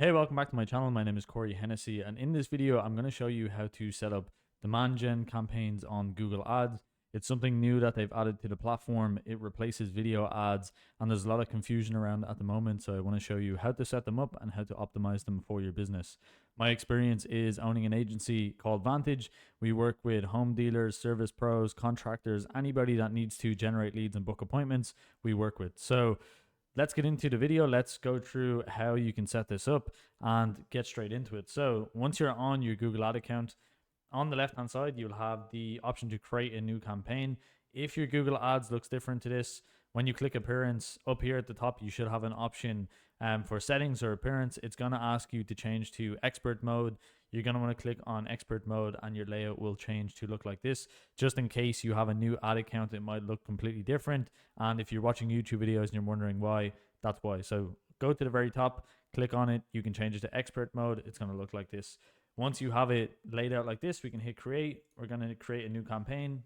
Hey, welcome back to my channel. My name is Corey Hennessy, and in this video, I'm going to show you how to set up demand gen campaigns on Google Ads. It's something new that they've added to the platform. It replaces video ads, and there's a lot of confusion around at the moment. So I want to show you how to set them up and how to optimize them for your business. My experience is owning an agency called Vantage. We work with home dealers, service pros, contractors, anybody that needs to generate leads and book appointments, we work with. So let's get into the video. Let's go through how you can set this up and get straight into it. So once you're on your Google Ad account, on the left hand side, you'll have the option to create a new campaign. If your Google Ads looks different to this, when you click appearance up here at the top, you should have an option for settings or appearance. It's going to ask you to change to expert mode. You're going to want to click on expert mode and your layout will change to look like this. Just in case you have a new ad account, it might look completely different. And if you're watching YouTube videos and you're wondering why, that's why. So go to the very top, click on it. You can change it to expert mode. It's going to look like this. Once you have it laid out like this, we can hit create. We're going to create a new campaign.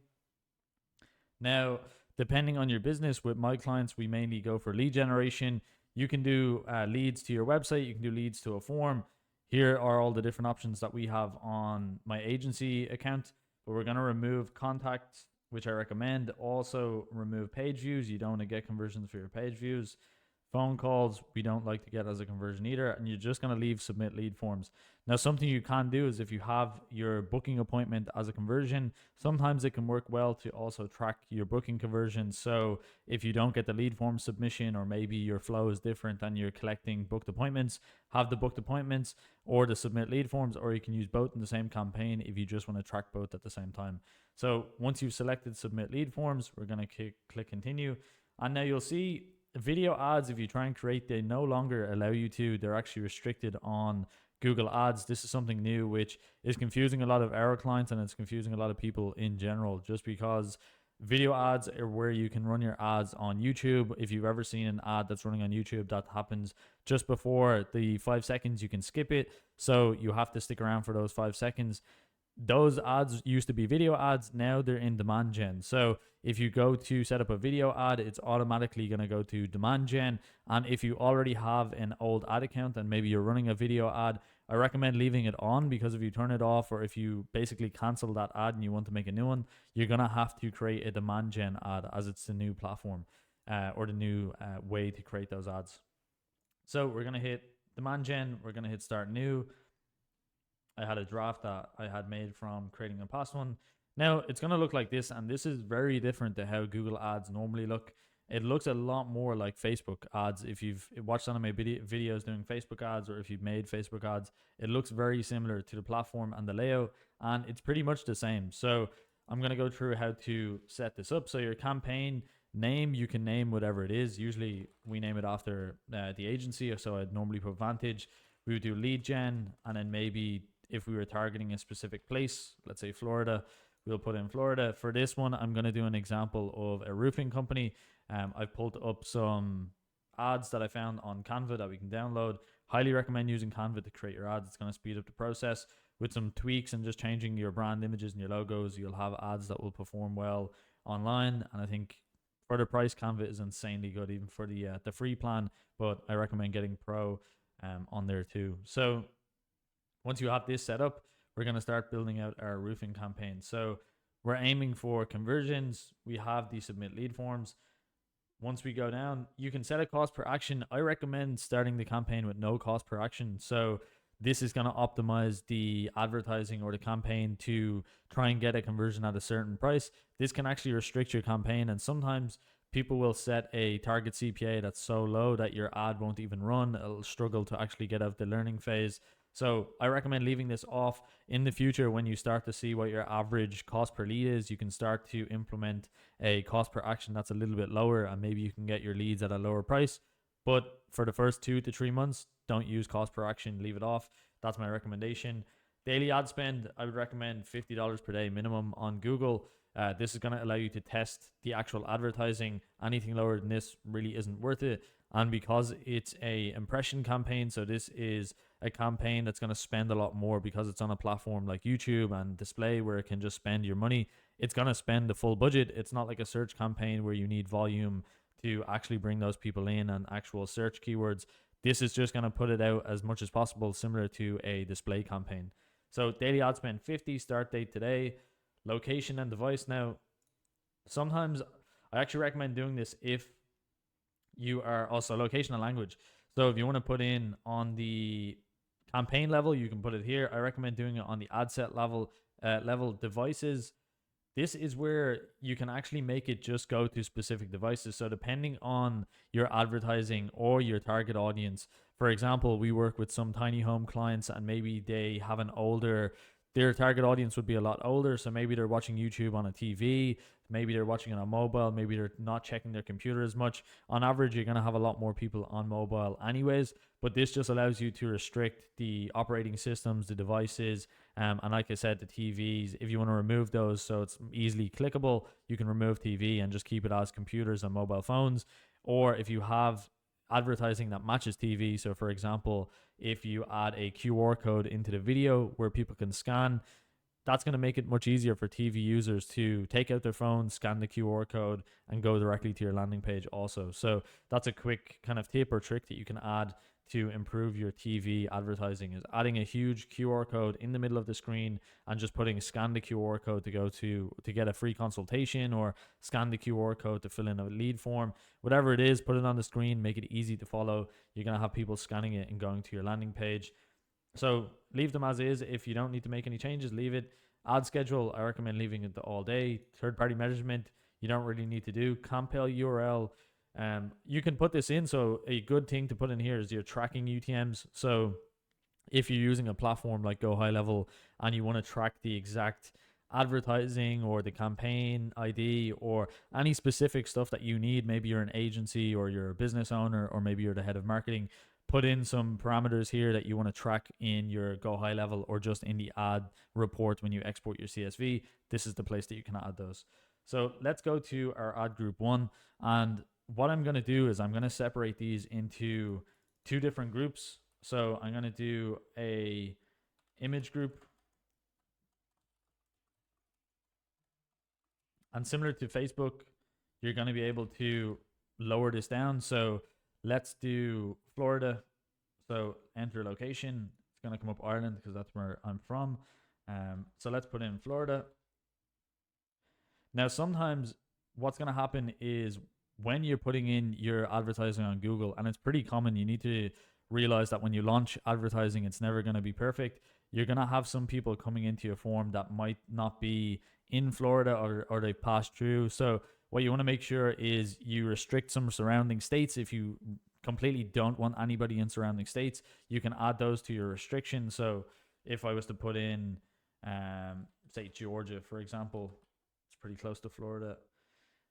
Now, depending on your business, with my clients, we mainly go for lead generation. You can do leads to your website. You can do leads to a form. Here are all the different options that we have on my agency account. But we're going to remove contacts, which I recommend. Also remove page views. You don't want to get conversions for your page views. Phone calls, we don't like to get as a conversion either, and you're just going to leave submit lead forms. Now, something you can do is if you have your booking appointment as a conversion, sometimes it can work well to also track your booking conversions. So if you don't get the lead form submission, or maybe your flow is different and you're collecting booked appointments, have the booked appointments or the submit lead forms, or you can use both in the same campaign if you just want to track both at the same time. So once you've selected submit lead forms, we're going to click continue. And now you'll see video ads, if you try and create, they no longer allow you to. They're actually restricted on Google Ads. This is something new which is confusing a lot of our clients, and it's confusing a lot of people in general, just because video ads are where you can run your ads on YouTube. If you've ever seen an ad that's running on YouTube that happens just before the 5 seconds, you can skip it, so you have to stick around for those 5 seconds. Those ads used to be video ads. Now they're in demand gen. So if you go to set up a video ad, it's automatically going to go to demand gen. And if you already have an old ad account and maybe you're running a video ad, I recommend leaving it on, because if you turn it off, or if you basically cancel that ad and you want to make a new one, you're going to have to create a demand gen ad, as it's the new platform or the new way to create those ads. So we're going to hit demand gen. We're going to hit start new. I had a draft that I had made from creating a past one. Now it's going to look like this, and this is very different to how Google Ads normally look. It looks a lot more like Facebook ads. If you've watched some of my videos doing Facebook ads, or if you've made Facebook ads, it looks very similar to the platform and the layout, and it's pretty much the same. So I'm going to go through how to set this up. So your campaign name, you can name whatever it is. Usually we name it after the agency, so I'd normally put Vantage. We would do lead gen, and then maybe if we were targeting a specific place, let's say Florida, we'll put in Florida. For this one, I'm going to do an example of a roofing company. I've pulled up some ads that I found on Canva that we can download. Highly recommend using Canva to create your ads. It's going to speed up the process. With some tweaks and just changing your brand images and your logos, you'll have ads that will perform well online. And I think for the price, Canva is insanely good, even for the free plan. But I recommend getting Pro on there too. So once you have this set up, we're going to start building out our roofing campaign. So we're aiming for conversions. We have the submit lead forms. Once we go down, you can set a cost per action. I recommend starting the campaign with no cost per action. So this is going to optimize the advertising or the campaign to try and get a conversion at a certain price. This can actually restrict your campaign, and sometimes people will set a target CPA that's so low that your ad won't even run. It'll struggle to actually get out the learning phase. So I recommend leaving this off. In the future, when you start to see what your average cost per lead is, you can start to implement a cost per action that's a little bit lower, and maybe you can get your leads at a lower price. But for the first 2 to 3 months, don't use cost per action, leave it off. That's my recommendation. Daily ad spend, I would recommend $50 per day minimum on Google. This is going to allow you to test the actual advertising. Anything lower than this really isn't worth it. And because it's a impression campaign, so this is a campaign that's going to spend a lot more, because it's on a platform like YouTube and display where it can just spend your money. It's going to spend the full budget. It's not like a search campaign where you need volume to actually bring those people in and actual search keywords. This is just going to put it out as much as possible, similar to a display campaign. So daily ad spend 50, start date today, location and device. Now, sometimes I actually recommend doing this if you are also location and language. So if you want to put in on the campaign level, you can put it here. I recommend doing it on the ad set level, devices. This is where you can actually make it just go to specific devices. So depending on your advertising or your target audience, for example, we work with some tiny home clients and maybe they have their target audience would be a lot older. So maybe they're watching YouTube on a TV, maybe they're watching it on mobile, maybe they're not checking their computer as much. On average, you're going to have a lot more people on mobile anyways, but this just allows you to restrict the operating systems, the devices, and like I said, the TVs. If you want to remove those so it's easily clickable, you can remove TV and just keep it as computers and mobile phones. Or if you have advertising that matches TV, so for example, if you add a QR code into the video where people can scan, that's going to make it much easier for TV users to take out their phone, scan the QR code, and go directly to your landing page also. So that's a quick kind of tip or trick that you can add to improve your TV advertising, is adding a huge QR code in the middle of the screen and just putting scan the QR code to go to get a free consultation, or scan the QR code to fill in a lead form. Whatever it is, put it on the screen, make it easy to follow. You're going to have people scanning it and going to your landing page. So leave them as is. If you don't need to make any changes, leave it. Ad schedule, I recommend leaving it all day. Third-party measurement, you don't really need to do. Compel URL, you can put this in. So a good thing to put in here is your tracking UTMs. So if you're using a platform like Go High Level and you want to track the exact advertising or the campaign ID or any specific stuff that you need, maybe you're an agency or you're a business owner, or maybe you're the head of marketing, put in some parameters here that you want to track in your Go High Level or just in the ad report when you export your CSV. This is the place that you can add those. So let's go to our ad group 1, and what I'm going to do is I'm going to separate these into 2 different groups. So I'm going to do a image group, and similar to Facebook, you're going to be able to lower this down. So let's do Florida. So enter location. It's going to come up Ireland because that's where I'm from. So let's put in Florida. Now, sometimes what's going to happen is when you're putting in your advertising on Google, and it's pretty common, you need to realize that when you launch advertising, it's never going to be perfect. You're going to have some people coming into your form that might not be in Florida, or they passed through. So what you want to make sure is you restrict some surrounding states. If you completely don't want anybody in surrounding states, you can add those to your restriction. So if I was to put in, say, Georgia, for example, it's pretty close to Florida.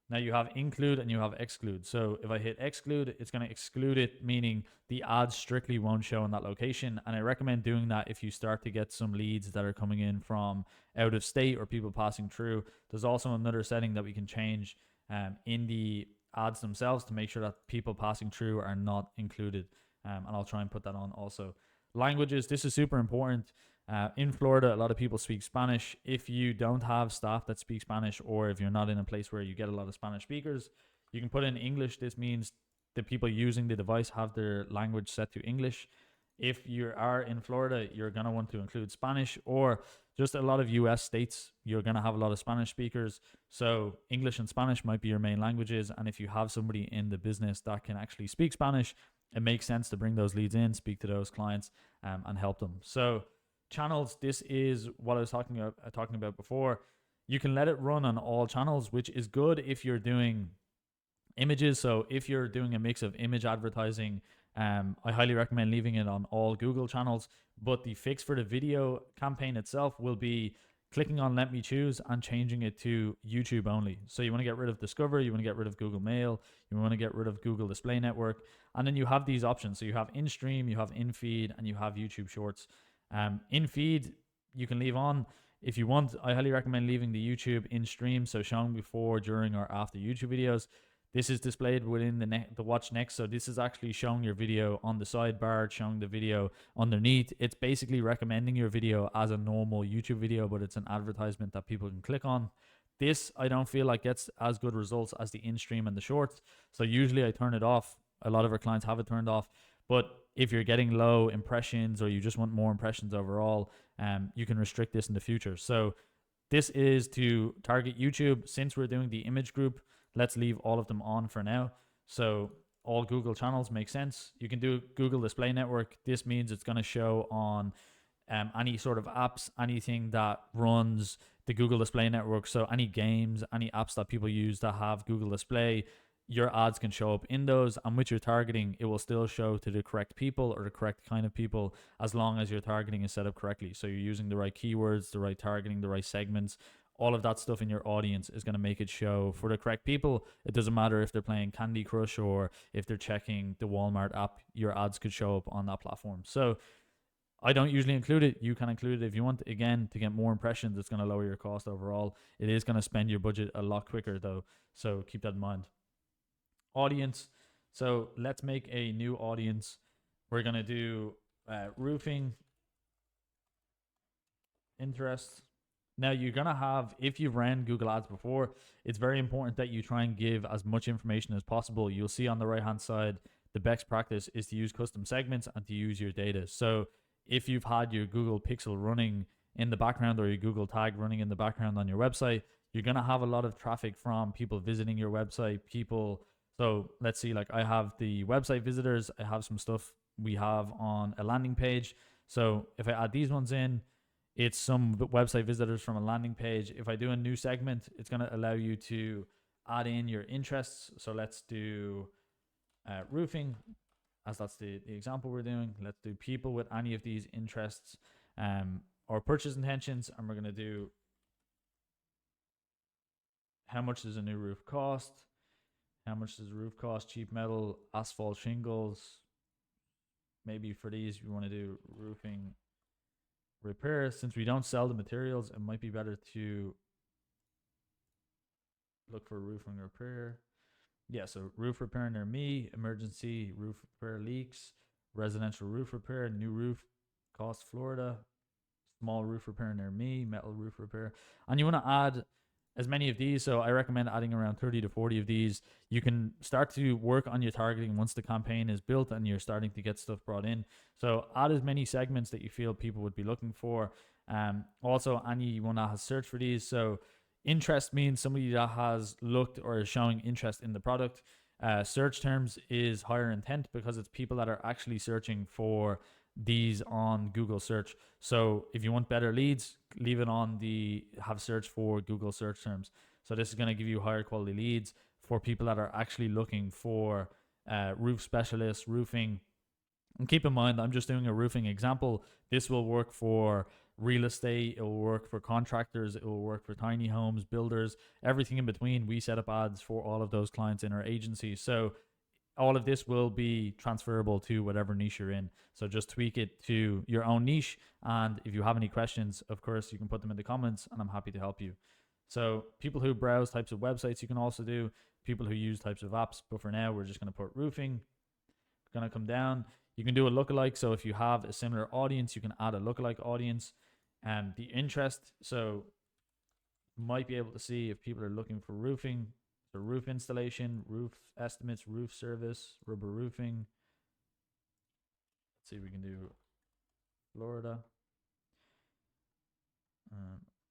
Now you have include and you have exclude. So if I hit exclude, it's going to exclude it, meaning the ads strictly won't show in that location. And I recommend doing that if you start to get some leads that are coming in from out of state or people passing through. There's also another setting that we can change in the ads themselves to make sure that people passing through are not included. And I'll try and put that on also. Languages, this is super important. In Florida, a lot of people speak Spanish. If you don't have staff that speak Spanish, or if you're not in a place where you get a lot of Spanish speakers, you can put in English. This means the people using the device have their language set to English. If you are in Florida, you're going to want to include Spanish, or just a lot of US states, you're going to have a lot of Spanish speakers. So English and Spanish might be your main languages. And if you have somebody in the business that can actually speak Spanish, it makes sense to bring those leads in, speak to those clients, and help them. So channels, this is what I was talking about before. You can let it run on all channels, which is good if you're doing images. So if you're doing a mix of image advertising, I highly recommend leaving it on all Google channels. But the fix for the video campaign itself will be clicking on let me choose and changing it to YouTube only. So you want to get rid of Discover, you want to get rid of Google Mail, you want to get rid of Google Display Network, and then you have these options. So you have in stream, you have in feed, and you have YouTube Shorts. In feed, you can leave on if you want. I highly recommend leaving the YouTube in stream, so showing before, during, or after YouTube videos. This is displayed within the watch next. So this is actually showing your video on the sidebar, showing the video underneath. It's basically recommending your video as a normal YouTube video, but it's an advertisement that people can click on. This, I don't feel like gets as good results as the in stream and the shorts. So usually I turn it off. A lot of our clients have it turned off. But if you're getting low impressions or you just want more impressions overall, you can restrict this in the future. So this is to target YouTube. Since we're doing the image group, let's leave all of them on for now. So all Google channels make sense. You can do Google Display Network. This means it's going to show on any sort of apps, anything that runs the Google Display Network. So any games, any apps that people use that have Google Display, your ads can show up in those, and with your targeting, it will still show to the correct people or the correct kind of people, as long as your targeting is set up correctly. So you're using the right keywords, the right targeting, the right segments. All of that stuff in your audience is going to make it show for the correct people. It doesn't matter if they're playing Candy Crush or if they're checking the Walmart app, your ads could show up on that platform. So I don't usually include it. You can include it if you want. Again, to get more impressions, it's going to lower your cost overall. It is going to spend your budget a lot quicker though, so keep that in mind. Audience. So let's make a new audience. We're going to do roofing interest. Now you're going to have, if you've ran Google Ads before, it's very important that you try and give as much information as possible. You'll see on the right hand side, the best practice is to use custom segments and to use your data. So if you've had your Google Pixel running in the background or your Google tag running in the background on your website, you're going to have a lot of traffic from people visiting your website, so let's see, like I have the website visitors, I have some stuff we have on a landing page. So if I add these ones in, it's some website visitors from a landing page. If I do a new segment, it's going to allow you to add in your interests. So let's do roofing, as that's the example we're doing. Let's do people with any of these interests or purchase intentions, and we're going to do how much does a new roof cost. How much does a roof cost? Cheap metal, asphalt shingles. Maybe for these, we want to do roofing repair. Since we don't sell the materials, it might be better to look for roofing repair. Yeah, so roof repair near me, emergency roof repair leaks, residential roof repair, new roof cost Florida, small roof repair near me, metal roof repair. And you want to add as many of these. So I recommend adding around 30 to 40 of these. You can start to work on your targeting once the campaign is built and you're starting to get stuff brought in. So add as many segments that you feel people would be looking for. Also, anyone that has searched for these. So interest means somebody that has looked or is showing interest in the product. Search terms is higher intent because it's people that are actually searching for these on Google search. So if you want better leads, leave it on the have search for Google search terms. So this is going to give you higher quality leads for people that are actually looking for roof specialists, roofing. And keep in mind, I'm just doing a roofing example. This will work for real estate, it will work for contractors, it will work for tiny homes, builders, everything in between. We set up ads for all of those clients in our agency. So all of this will be transferable to whatever niche you're in. So just tweak it to your own niche. And if you have any questions, of course, you can put them in the comments and I'm happy to help you. So people who browse types of websites, you can also do people who use types of apps. But for now, we're just going to put roofing. Going to come down. You can do a lookalike. So if you have a similar audience, you can add a lookalike audience. And the interest. So you might be able to see if people are looking for roofing. So roof installation, roof estimates, roof service, rubber roofing. Let's see if we can do Florida.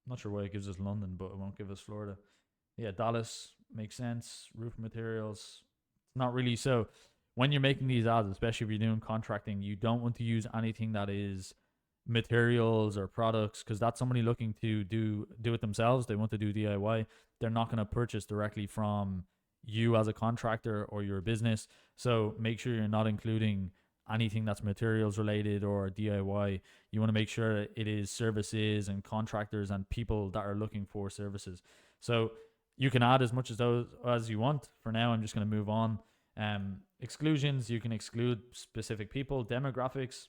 Not sure why it gives us London, but it won't give us Florida. Yeah, Dallas makes sense. Roof materials. It's not really. So when you're making these ads, especially if you're doing contracting, you don't want to use anything that is materials or products, because that's somebody looking to do it themselves. They want to do DIY. They're not going to purchase directly from you as a contractor or your business. So make sure you're not including anything that's materials related or DIY. You want to make sure it is services and contractors and people that are looking for services. So you can add as much as those as you want. For now, I'm just going to move on. Exclusions, you can exclude specific people. Demographics.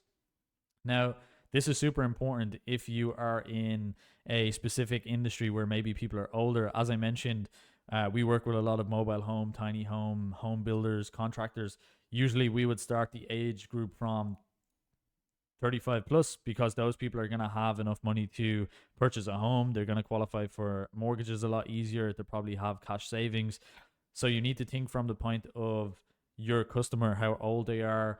Now, this is super important if you are in a specific industry where maybe people are older. As I mentioned, we work with a lot of mobile home, tiny home, home builders, contractors. Usually we would start the age group from 35 plus, because those people are going to have enough money to purchase a home. They're going to qualify for mortgages a lot easier. They probably have cash savings. So you need to think from the point of your customer, how old they are,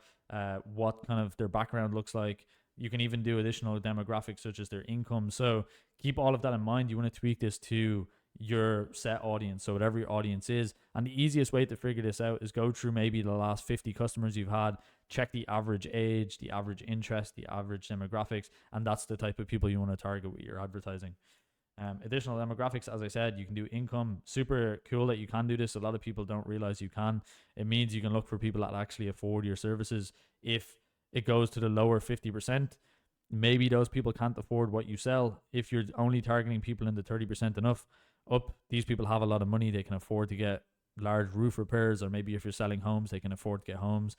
what kind of their background looks like. You can even do additional demographics such as their income. So keep all of that in mind. You want to tweak this to your set audience, so whatever your audience is. And the easiest way to figure this out is go through maybe the last 50 customers you've had, check the average age, the average interest, the average demographics, and that's the type of people you want to target with your advertising. Additional demographics, as I said, you can do income. Super cool that you can do this. A lot of people don't realize you can. It means you can look for people that actually afford your services. If it goes to the lower 50%, maybe those people can't afford what you sell. If you're only targeting people in the 30% enough up, these people have a lot of money. They can afford to get large roof repairs, or maybe if you're selling homes, they can afford to get homes.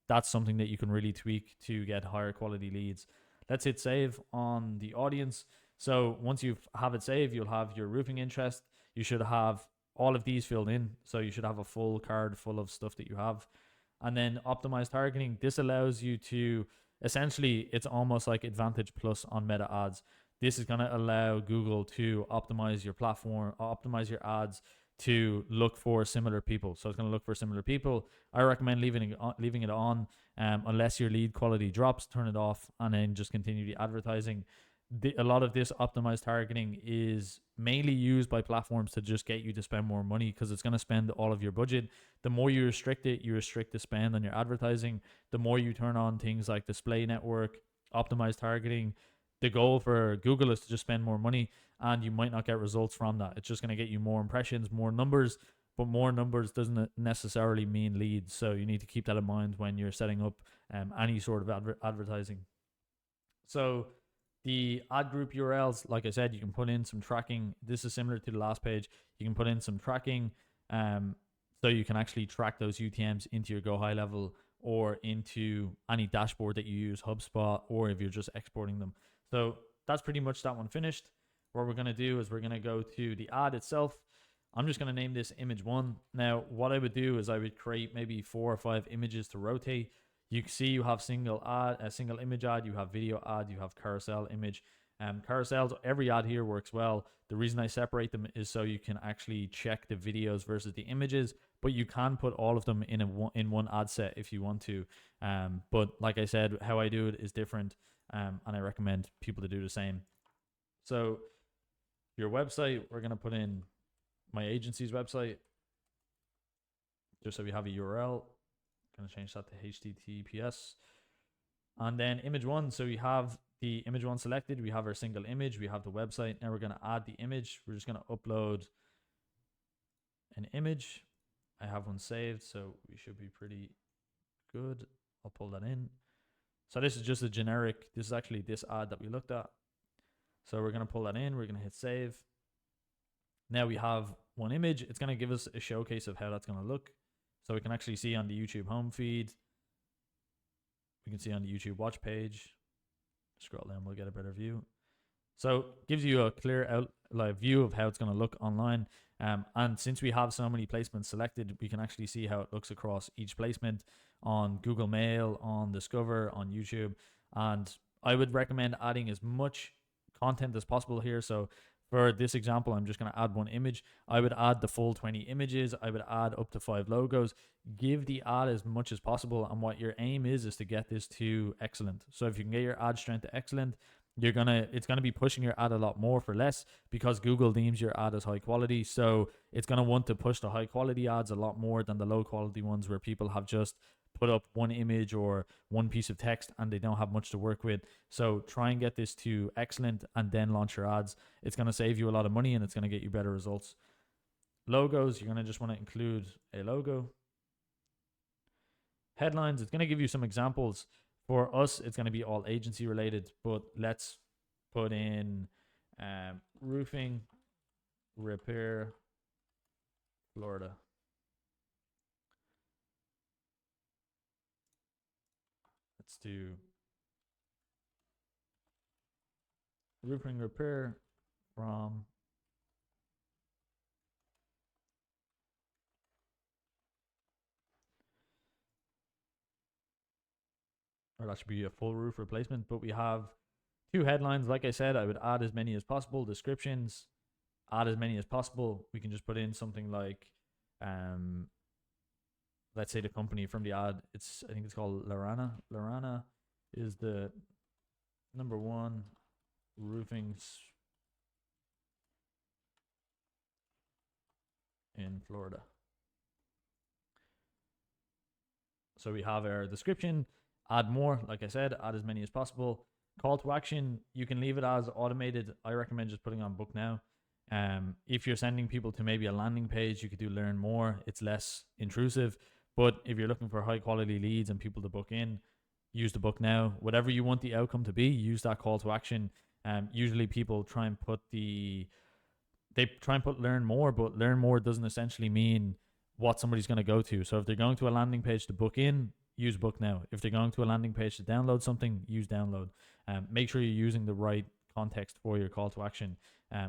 That's something that you can really tweak to get higher quality leads. Let's hit save on the audience. So once you have it saved, you'll have your roofing interest. You should have all of these filled in. So you should have a full card full of stuff that you have. And then optimized targeting. This allows you to, essentially, it's almost like Advantage Plus on Meta ads. This is going to allow Google to optimize your platform, optimize your ads to look for similar people. So it's going to look for similar people. I recommend leaving it on unless your lead quality drops. Turn it off and then just continue the advertising. A lot of this optimized targeting is mainly used by platforms to just get you to spend more money, because it's going to spend all of your budget. The more you restrict it, you restrict the spend on your advertising. The more you turn on things like display network, optimized targeting, the goal for Google is to just spend more money, and you might not get results from that. It's just going to get you more impressions, more numbers, but more numbers doesn't necessarily mean leads. So you need to keep that in mind when you're setting up any sort of advertising. So the ad group URLs, like I said, you can put in some tracking. This is similar to the last page. You can put in some tracking so you can actually track those UTMs into your Go High level or into any dashboard that you use, HubSpot, or if you're just exporting them. So that's pretty much that one finished. What we're going to do is we're going to go to the ad itself. I'm just going to name this image 1. Now, what I would do is I would create maybe 4 or 5 images to rotate. You can see you have single image ad, you have video ad, you have carousel image. Carousels, every ad here works well. The reason I separate them is so you can actually check the videos versus the images, but you can put all of them in one ad set if you want to. But like I said, how I do it is different, and I recommend people to do the same. So your website, we're going to put in my agency's website, just so we have a URL. Going to change that to HTTPS. And then image 1. So we have the image 1 selected. We have our single image. We have the website. Now we're going to add the image. We're just going to upload an image. I have one saved, so we should be pretty good. I'll pull that in. So this is just a generic. This is actually this ad that we looked at. So we're going to pull that in. We're going to hit save. Now we have one image. It's going to give us a showcase of how that's going to look. So we can actually see on the YouTube home feed. We can see on the YouTube watch page. Scroll down, we'll get a better view. So it gives you a clear view of how it's going to look online. And since we have so many placements selected, we can actually see how it looks across each placement on Google Mail, on Discover, on YouTube. And I would recommend adding as much content as possible here. So for this example, I'm just going to add one image. I would add the full 20 images. I would add up to 5 logos. Give the ad as much as possible. And what your aim is to get this to excellent. So if you can get your ad strength to excellent, it's gonna be pushing your ad a lot more for less, because Google deems your ad as high quality. So it's gonna want to push the high quality ads a lot more than the low quality ones where people have just put up one image or one piece of text and they don't have much to work with. So try and get this to excellent and then launch your ads. It's gonna save you a lot of money and it's gonna get you better results. Logos, you're gonna just want to include a logo. Headlines, it's gonna give you some examples. For us, it's going to be all agency related, but let's put in roofing repair Florida. Let's do roofing repair from or that should be a full roof replacement, but we have 2 headlines. Like I said, I would add as many as possible. Descriptions, add as many as possible. We can just put in something like let's say the company from the ad. I think it's called Lorana. Lorana is the number one roofing in Florida. So we have our description, add more, like I said, add as many as possible. Call to action, you can leave it as automated. I recommend just putting on book now. If you're sending people to maybe a landing page, you could do learn more. It's less intrusive. But if you're looking for high quality leads and people to book in, use the book now. Whatever you want the outcome to be, use that call to action. Usually people try and put learn more, but learn more doesn't essentially mean what somebody's going to go to. So if they're going to a landing page to book in, use book now. If they're going to a landing page to download something, use download. Make sure you're using the right context for your call to action.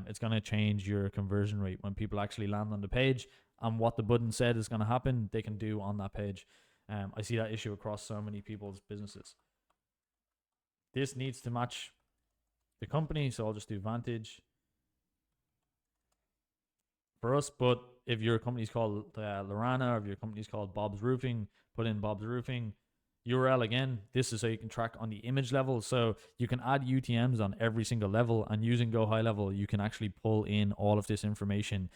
It's going to change your conversion rate when people actually land on the page, and what the button said is going to happen, they can do on that page. I see that issue across so many people's businesses. This needs to match the company, so I'll just do Vantage for us. But if your company's called Lorana, or if your company's called Bob's Roofing, put in Bob's Roofing. URL again, this is so you can track on the image level. So you can add UTMs on every single level, and using Go High Level, you can actually pull in all of this information.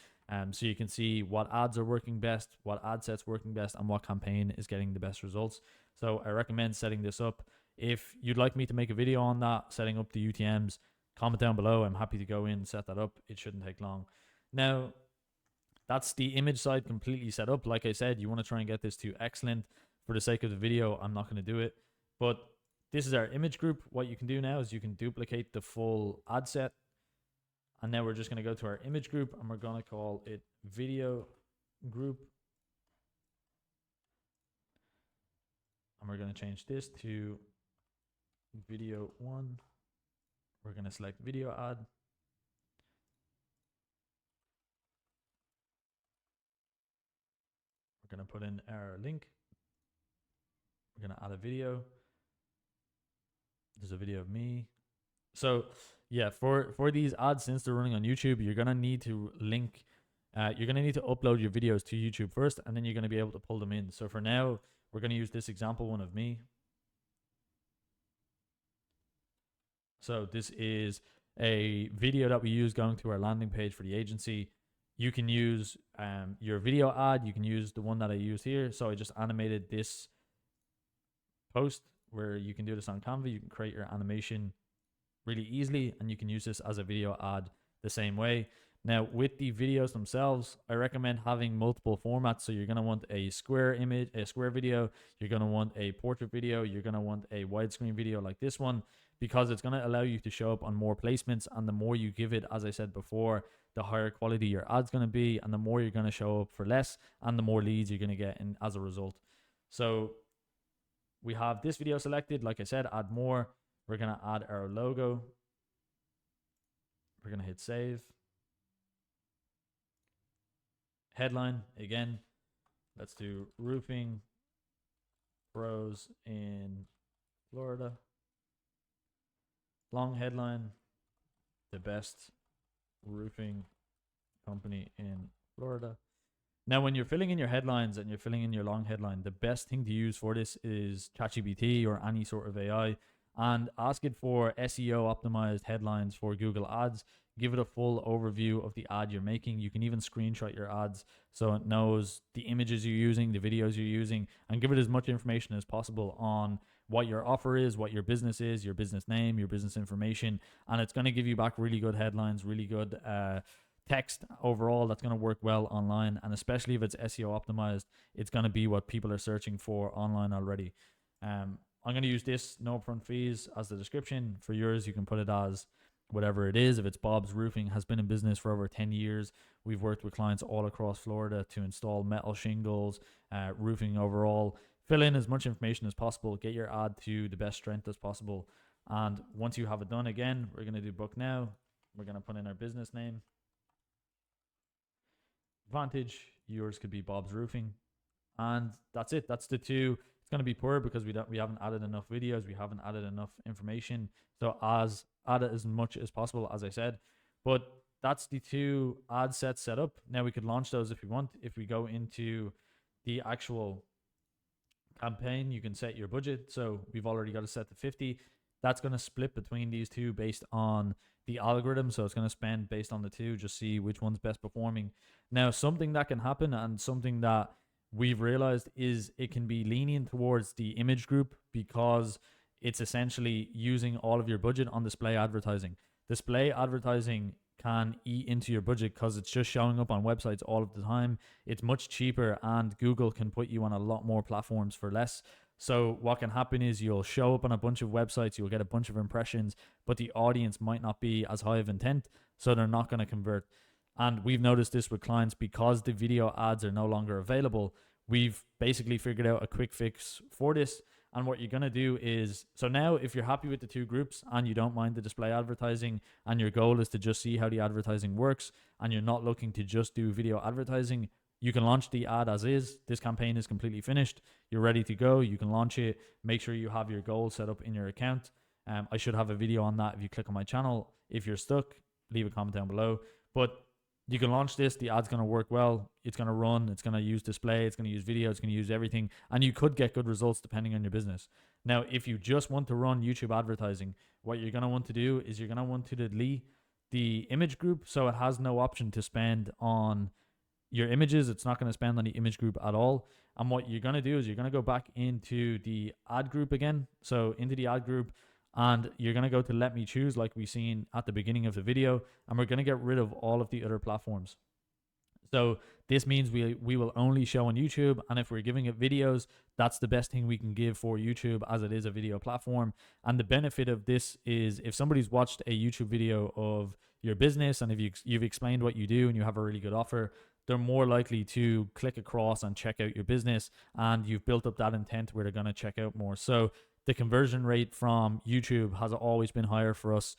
So you can see what ads are working best, what ad sets working best, and what campaign is getting the best results. So I recommend setting this up. If you'd like me to make a video on that, setting up the UTMs, comment down below. I'm happy to go in and set that up. It shouldn't take long. Now, that's the image side completely set up. Like I said, you want to try and get this to excellent. For the sake of the video, I'm not going to do it. But this is our image group. What you can do now is you can duplicate the full ad set. And now we're just going to go to our image group, and we're going to call it video group. And we're going to change this to video 1. We're going to select video ad. We're going to put in our link. We're going to add a video. There's a video of me. So yeah, for these ads, since they're running on YouTube, you're going to need to link, you're going to need to upload your videos to YouTube first, and then you're going to be able to pull them in. So for now, we're going to use this example one of me. So this is a video that we use going to our landing page for the agency. You can use your video ad. You can use the one that I used here. So I just animated this post where you can do this on Canva. You can create your animation really easily, and you can use this as a video ad the same way. Now, with the videos themselves, I recommend having multiple formats. So you're going to want a square image, a square video. You're going to want a portrait video. You're going to want a widescreen video like this one, because it's going to allow you to show up on more placements. And the more you give it, as I said before, the higher quality your ad's going to be, and the more you're going to show up for less, and the more leads you're going to get in as a result. So we have this video selected. Like I said, add more. We're going to add our logo. We're going to hit save. Headline, again, let's do roofing pros in Florida. Long headline, the best roofing company in Florida. Now, when you're filling in your headlines and you're filling in your long headline, the best thing to use for this is ChatGPT or any sort of AI, and ask it for SEO optimized headlines for Google Ads. Give it a full overview of the ad you're making. You can even screenshot your ads so it knows the images you're using, the videos you're using, and give it as much information as possible on what your offer is, what your business is, your business name, your business information. And it's going to give you back really good headlines, really good text overall that's going to work well online. And especially if it's SEO optimized, it's going to be what people are searching for online already. I'm going to use this no upfront fees as the description. For yours, you can put it as whatever it is. If it's Bob's Roofing, has been in business for over 10 years. We've worked with clients all across Florida to install metal shingles, roofing overall. Fill in as much information as possible. Get your ad to the best strength as possible. And once you have it done, again, we're going to do book now. We're going to put in our business name. Vantage, yours could be Bob's Roofing. And that's it. That's the two. It's going to be poor because we haven't added enough videos. We haven't added enough information. So add it as much as possible, as I said. But that's the two ad sets set up. Now we could launch those if we want. If we go into the actual campaign, you can set your budget. So we've already got it set to 50. That's going to split between these two based on the algorithm. So it's going to spend based on the two, just see which one's best performing. Now, something that can happen and something that we've realized is it can be lenient towards the image group because it's essentially using all of your budget on display advertising. Display advertising can eat into your budget because it's just showing up on websites all of the time. It's much cheaper, and Google can put you on a lot more platforms for less. So what can happen is you'll show up on a bunch of websites, you'll get a bunch of impressions, but the audience might not be as high of intent, so they're not going to convert. And we've noticed this with clients because the video ads are no longer available. We've basically figured out a quick fix for this. And what you're going to do is, so now if you're happy with the two groups and you don't mind the display advertising and your goal is to just see how the advertising works and you're not looking to just do video advertising, you can launch the ad as is. This campaign is completely finished. You're ready to go. You can launch it. Make sure you have your goal set up in your account. I should have a video on that if you click on my channel. If you're stuck, leave a comment down below. But you can launch this. The ad's going to work well. It's going to run. It's going to use display. It's going to use video. It's going to use everything. And you could get good results depending on your business. Now, if you just want to run YouTube advertising, what you're going to want to do is you're going to want to delete the image group so it has no option to spend on your images. It's not going to spend on the image group at all. And what you're going to do is you're going to go back into the ad group again. So into the ad group, and you're going to go to let me choose like we seen at the beginning of the video, and we're going to get rid of all of the other platforms. So this means we will only show on YouTube, and if we're giving it videos, that's the best thing we can give for YouTube as it is a video platform. And the benefit of this is if somebody's watched a YouTube video of your business and if you've explained what you do and you have a really good offer, they're more likely to click across and check out your business, and you've built up that intent where they're going to check out more. So the conversion rate from YouTube has always been higher for us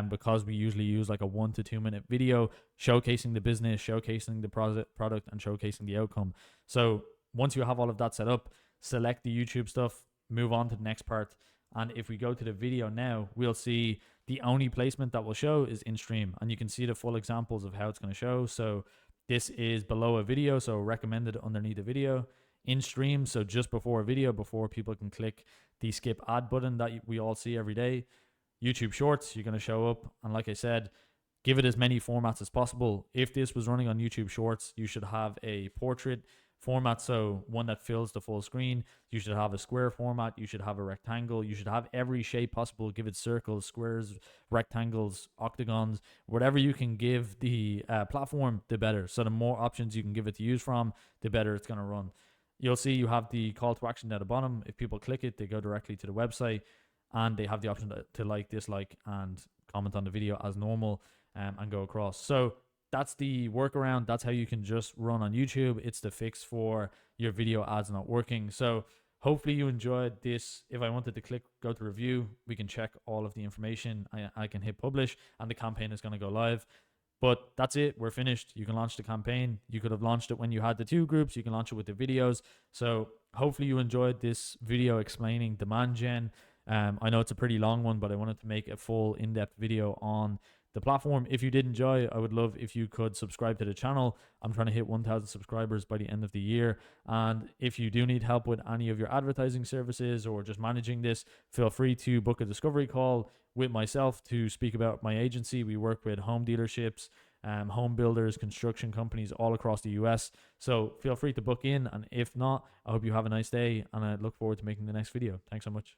because we usually use like a 1 to 2 minute video showcasing the business, showcasing the product, and showcasing the outcome. So once you have all of that set up, select the YouTube stuff, move on to the next part. And if we go to the video now, we'll see the only placement that will show is in stream. And you can see the full examples of how it's going to show. So this is below a video, so recommended underneath a video. In stream, so just before a video, before people can click the skip ad button that we all see every day. YouTube Shorts, you're going to show up. And like I said, give it as many formats as possible. If this was running on YouTube Shorts, you should have a portrait format, so one that fills the full screen. You should have a square format. You should have a rectangle. You should have every shape possible. Give it circles, squares, rectangles, octagons, whatever you can give the platform, the better. So the more options you can give it to use from, the better it's going to run. You'll see you have the call to action at the bottom. If people click it, they go directly to the website, and they have the option to like, dislike, and comment on the video as normal, and go across. So that's the workaround. That's how you can just run on YouTube. It's the fix for your video ads not working. So hopefully you enjoyed this. If I wanted to go to review, we can check all of the information. I can hit publish, and the campaign is going to go live. But that's it. We're finished. You can launch the campaign. You could have launched it when you had the two groups. You can launch it with the videos. So hopefully you enjoyed this video explaining demand gen. I know it's a pretty long one, but I wanted to make a full in-depth video on the platform. If you did enjoy, I would love if you could subscribe to the channel. I'm trying to hit 1,000 subscribers by the end of the year. And if you do need help with any of your advertising services or just managing this, feel free to book a discovery call with myself to speak about my agency. We work with home dealerships, home builders, construction companies all across the US. So feel free to book in. And if not, I hope you have a nice day, and I look forward to making the next video. Thanks so much.